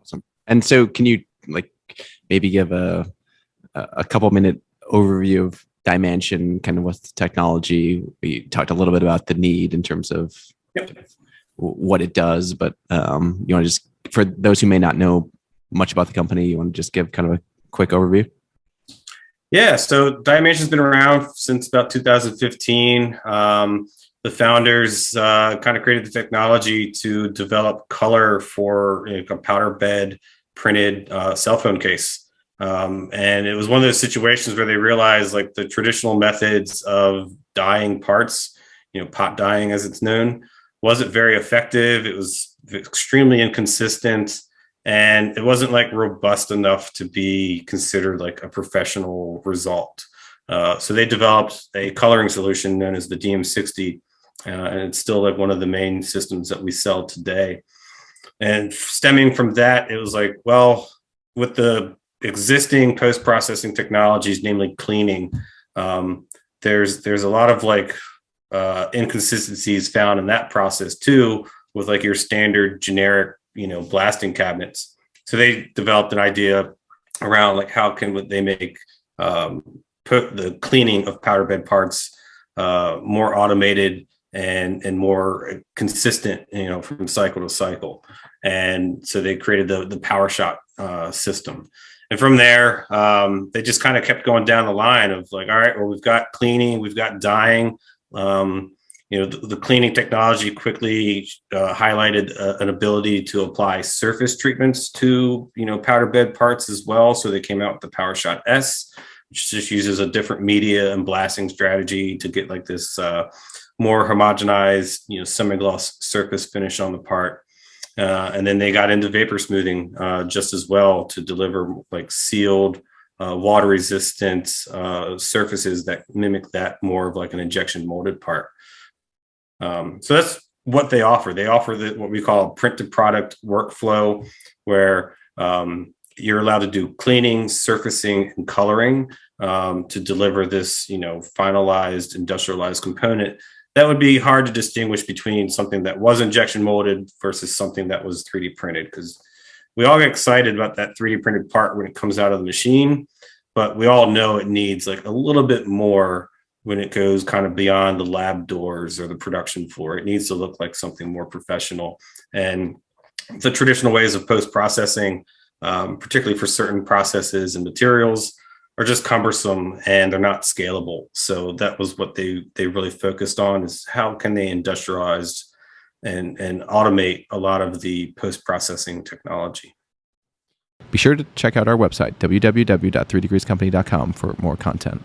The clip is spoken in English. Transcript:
Awesome. And so can you like maybe give a couple minute overview of DyeMansion, kind of what's the technology? We talked a little bit about the need in terms of Yep. what it does, but you want to just, for those who may not know much about the company, you want to just give kind of a quick overview? Yeah, so DyeMansion's been around since about 2015. The founders kind of created the technology to develop color for a powder bed printed cell phone case. And it was one of those situations where they realized like the traditional methods of dyeing parts, pot dyeing as it's known, wasn't very effective. It was extremely inconsistent, and it wasn't like robust enough to be considered like a professional result. So they developed a coloring solution known as the DM60, and it's still like one of the main systems that we sell today. And stemming from that, it was like, well, with the existing post-processing technologies, namely cleaning, there's a lot of like inconsistencies found in that process too, with like your standard generic blasting cabinets. So they developed an idea around like how can they make put the cleaning of powder bed parts more automated and more consistent, from cycle to cycle. And so they created the PowerShot system. And from there, they just kind of kept going down the line of like, all right, well, we've got cleaning, we've got dyeing. The cleaning technology quickly highlighted an ability to apply surface treatments to, powder bed parts as well. So they came out with the PowerShot S, which just uses a different media and blasting strategy to get like this more homogenized, semi-gloss surface finish on the part. And then they got into vapor smoothing just as well to deliver like sealed, water resistant surfaces that mimic that more of like an injection molded part. So that's what they offer. They offer what we call a print to product workflow, where you're allowed to do cleaning, surfacing, and coloring to deliver this, finalized industrialized component. That would be hard to distinguish between something that was injection molded versus something that was 3D printed, because we all get excited about that 3D printed part when it comes out of the machine, but we all know it needs like a little bit more when it goes kind of beyond the lab doors or the production floor. It needs to look like something more professional. And the traditional ways of post-processing, particularly for certain processes and materials, are just cumbersome and they're not scalable. So that was what they really focused on, is how can they industrialize and automate a lot of the post-processing technology. Be sure to check out our website, www.3degreescompany.com, for more content.